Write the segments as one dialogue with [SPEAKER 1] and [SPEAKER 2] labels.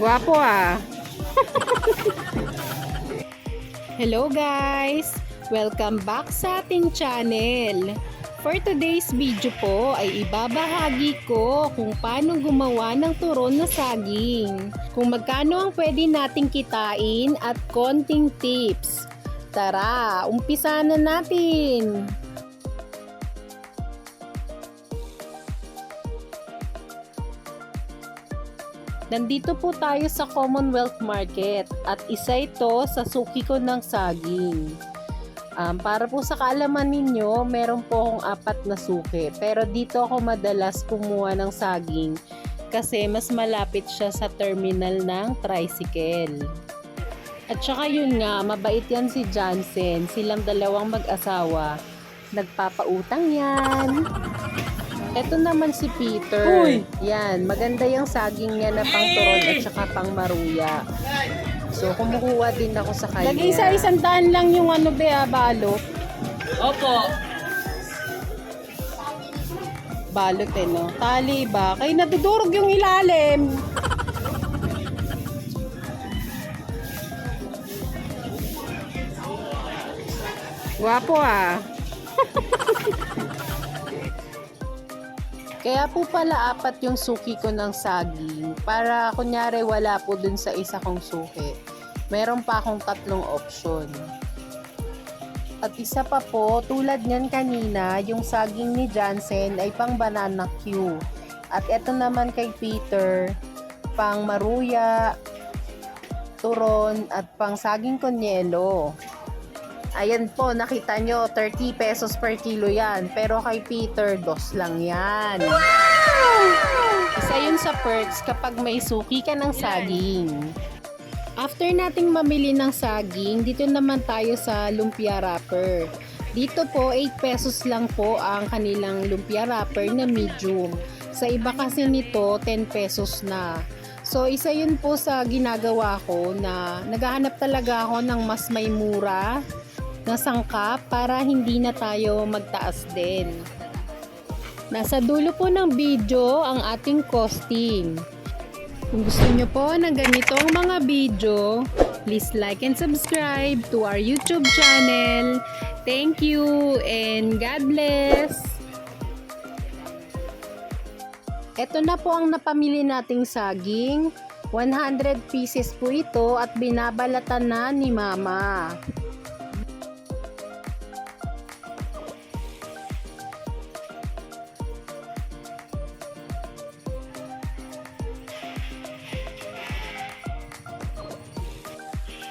[SPEAKER 1] Guwapo ah. Hello guys! Welcome back sa ating channel. For today's video po ay ibabahagi ko kung paano gumawa ng turon na saging. Kung magkano ang pwede nating kitain at konting tips. Tara, umpisa na natin! Nandito po tayo sa Commonwealth Market at isa ito sa suki ko ng saging. Para po sa kaalaman ninyo, meron po akong 4 na suki. Pero dito ako madalas kumuha ng saging kasi mas malapit siya sa terminal ng tricycle. At saka yun nga, mabait yan si Johnson. Silang dalawang mag-asawa. Nagpapautang yan. Ito naman si Peter.
[SPEAKER 2] Uy!
[SPEAKER 1] Yan, maganda yung saging niya na pang turon at saka pang maruya. So, kumukuha din ako sa kanya.
[SPEAKER 2] Lagi sa 100 lang yung balot.
[SPEAKER 3] Opo.
[SPEAKER 2] Balot no? Tali ba? Kaya nadudurog yung ilalim.
[SPEAKER 1] Guwapo ah. Kaya po pala 4 yung suki ko ng saging. Para kunyari wala po dun sa isa kong suki. Meron pa akong 3 option. At isa pa po, tulad niyan kanina, yung saging ni Johnson ay pang banana Q. At ito naman kay Peter, pang maruya, turon, at pang saging konyelo. Ayan po, nakita nyo, 30 pesos per kilo yan. Pero kay Peter, 2 lang yan. Wow! Isa yun sa perks kapag may suki ka ng saging. After nating mamili ng saging, dito naman tayo sa lumpia wrapper. Dito po, 8 pesos lang po ang kanilang lumpia wrapper na medium. Sa iba kasi nito, 10 pesos na. So, isa yun po sa ginagawa ko na naghahanap talaga ako ng mas may mura na sangkap para hindi na tayo magtaas din. Nasa dulo po ng video ang ating costing. Kung gusto nyo po ng ganitong mga video, please like and subscribe to our YouTube channel. Thank you and God bless! Ito na po ang napamili nating saging. 100 pieces po ito at binabalatan na ni Mama.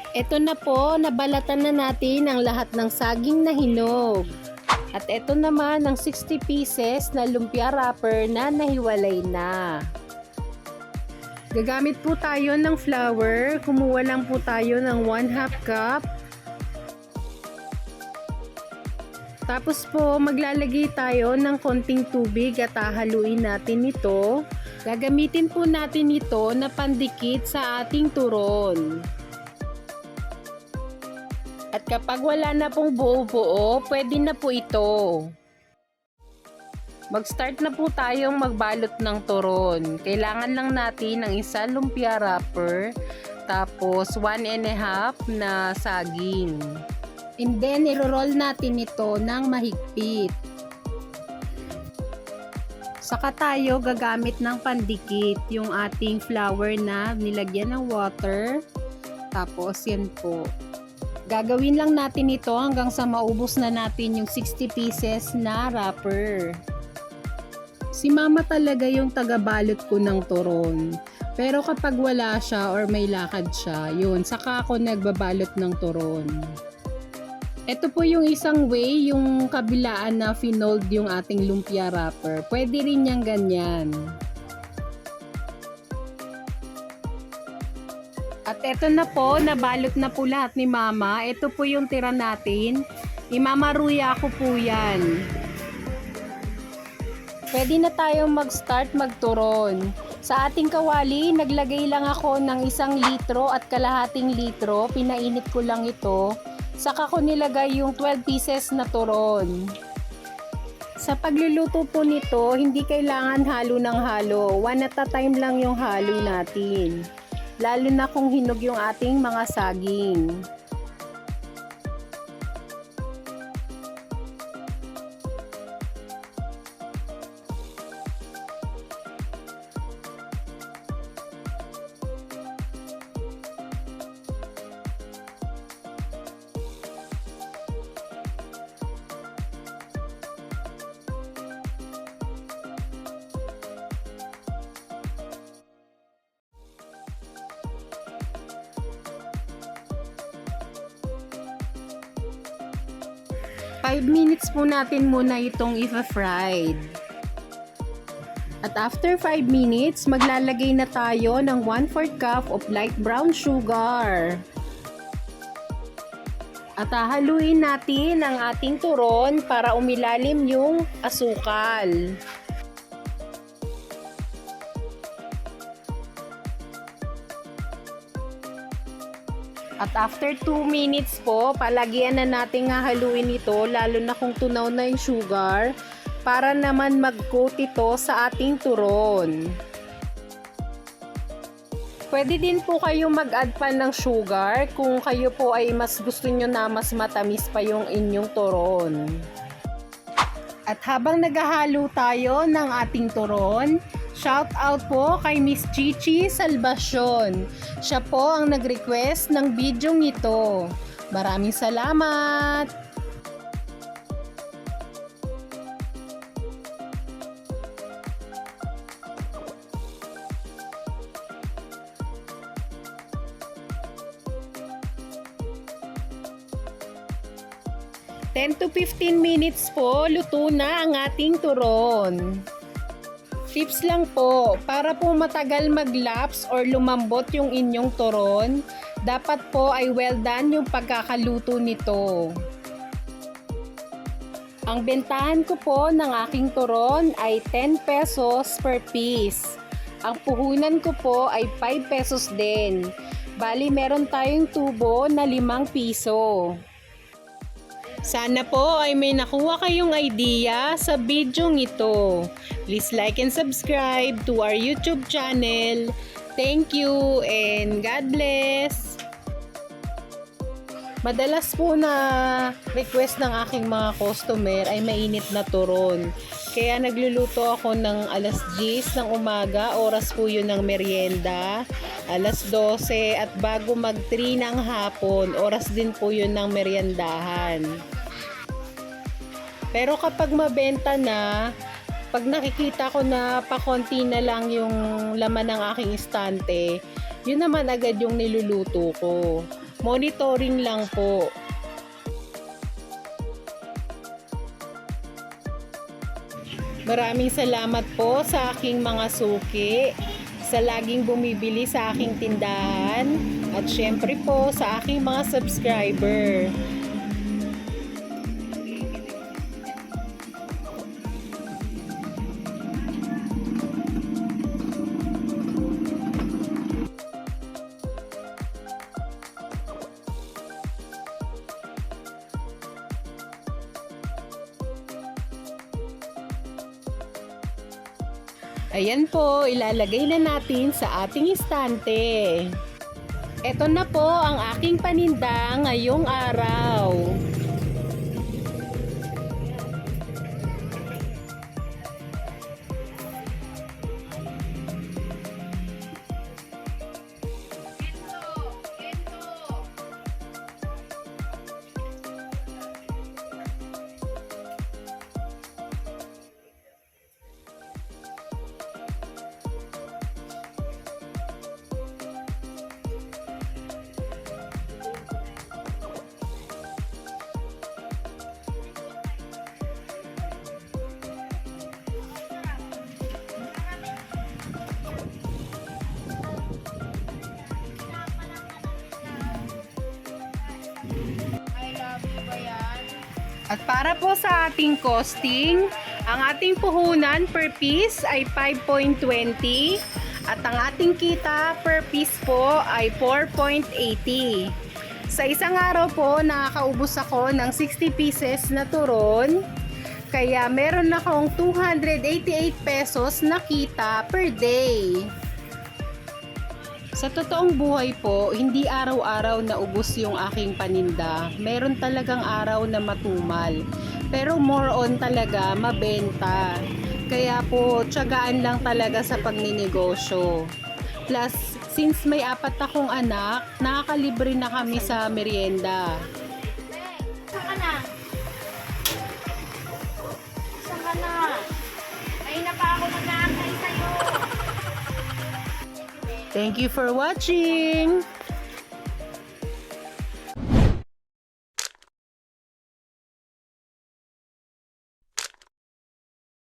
[SPEAKER 1] Ito na po, nabalatan na natin ang lahat ng saging na hinog. At ito naman ang 60 pieces na lumpia wrapper na nahiwalay na. Gagamit po tayo ng flour. Kumuha lang po tayo ng 1/2 cup. Tapos po, maglalagay tayo ng konting tubig at hahaluin natin ito. Gagamitin po natin ito na pandikit sa ating turon. At kapag wala na pong buo-buo, pwede na po ito. Mag-start na po tayong magbalot ng turon. Kailangan lang natin ng isa lumpia wrapper, tapos 1.5 na saging. And then, iro-roll natin ito ng mahigpit. Saka tayo gagamit ng pandikit yung ating flour na nilagyan ng water. Tapos, yan po. Gagawin lang natin ito hanggang sa maubos na natin yung 60 pieces na wrapper. Si Mama talaga yung tagabalot ko ng turon. Pero kapag wala siya or may lakad siya, yun, saka ako nagbabalot ng turon. Ito po yung isang way, yung kabilaan na finold yung ating lumpia wrapper. Pwede rin yang ganyan. At eto na po, nabalot na po lahat ni Mama. Ito po yung tira natin. Imamaruya ko po yan. Pwede na tayong mag-start magturon. Sa ating kawali, naglagay lang ako ng 1 litro at kalahating litro. Pinainit ko lang ito. Saka ko nilagay yung 12 pieces na turon. Sa pagluluto po nito, hindi kailangan halo ng halo. One at a time lang yung halo natin. lalo na kung hinog yung ating mga saging. Five minutes po natin muna itong i-fried. At after 5 minutes, maglalagay na tayo ng 1/4 cup of light brown sugar. At hahaluin natin ang ating turon para umilalim yung asukal. At after 2 minutes po, palagyan na natin hahaluin ito, lalo na kung tunaw na yung sugar, para naman mag-coat ito sa ating turon. Pwede din po kayong mag-add pa ng sugar kung kayo po ay mas gusto nyo na mas matamis pa yung inyong turon. At habang naghahalo tayo ng ating turon, shout out po kay Miss Chichi Salvacion. Siya po ang nag-request ng video ito. Maraming salamat! Ten to 15 minutes po, luto na ang ating turon. Tips lang po, para po matagal mag-lapse or lumambot yung inyong turon, dapat po ay well done yung pagkakaluto nito. Ang bentahan ko po ng aking turon ay 10 pesos per piece. Ang puhunan ko po ay 5 pesos din. Bali meron tayong tubo na 5 piso. Sana po ay may nakuha kayong idea sa video ito. Please like and subscribe to our YouTube channel. Thank you and God bless! Madalas po na request ng aking mga customer ay mainit na turon. Kaya nagluluto ako ng alas 10 ng umaga, oras po yun ng merienda. Alas 12 at bago mag 3 ng hapon, oras din po yun ng meriendahan. Pero kapag mabenta na, pag nakikita ko na pakonti na lang yung laman ng aking istante, yun naman agad yung niluluto ko. Monitoring lang po. Maraming salamat po sa aking mga suki, sa laging bumibili sa aking tindahan, at syempre po sa aking mga subscriber. Ayan po, ilalagay na natin sa ating istante. Ito na po ang aking paninda ngayong araw. At para po sa ating costing, ang ating puhunan per piece ay 5.20 at ang ating kita per piece po ay 4.80. Sa isang araw po, nakakaubos ako ng 60 pieces na turon, kaya meron akong 288 pesos na kita per day. Sa totoong buhay po, hindi araw-araw na ubos yung aking paninda. Meron talagang araw na matumal. Pero more on talaga mabenta. Kaya po, tiyagaan lang talaga sa pagninegosyo. Plus, since may 4 akong anak, nakakalibre na kami sa merienda.
[SPEAKER 3] Saan ka na? Saan ka na? Ay na pa ako nag-aantay sa'yo.
[SPEAKER 1] Thank you for watching!